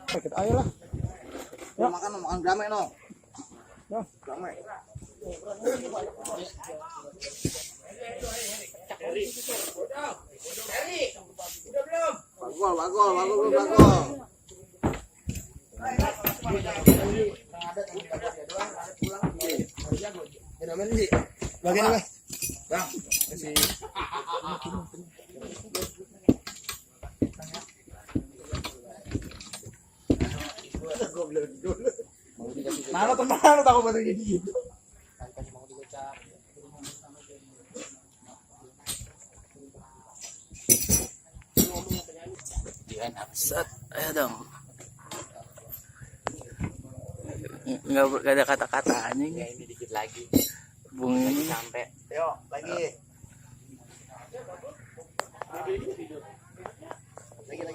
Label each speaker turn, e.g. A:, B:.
A: Kita ayo lah.
B: Ya. Makan gramai no.
A: Ya.
B: Gramai. Bagol.
A: Bagian apa?
B: Bang,
A: Kasih. Mana teman lu takut banget kayak gitu.
C: Set, ayo dong. Nggak ada kata-katanya
B: ya
C: nih.
B: ini dikit lagi.
C: Bung ini
B: Sampai. Yuk, lagi.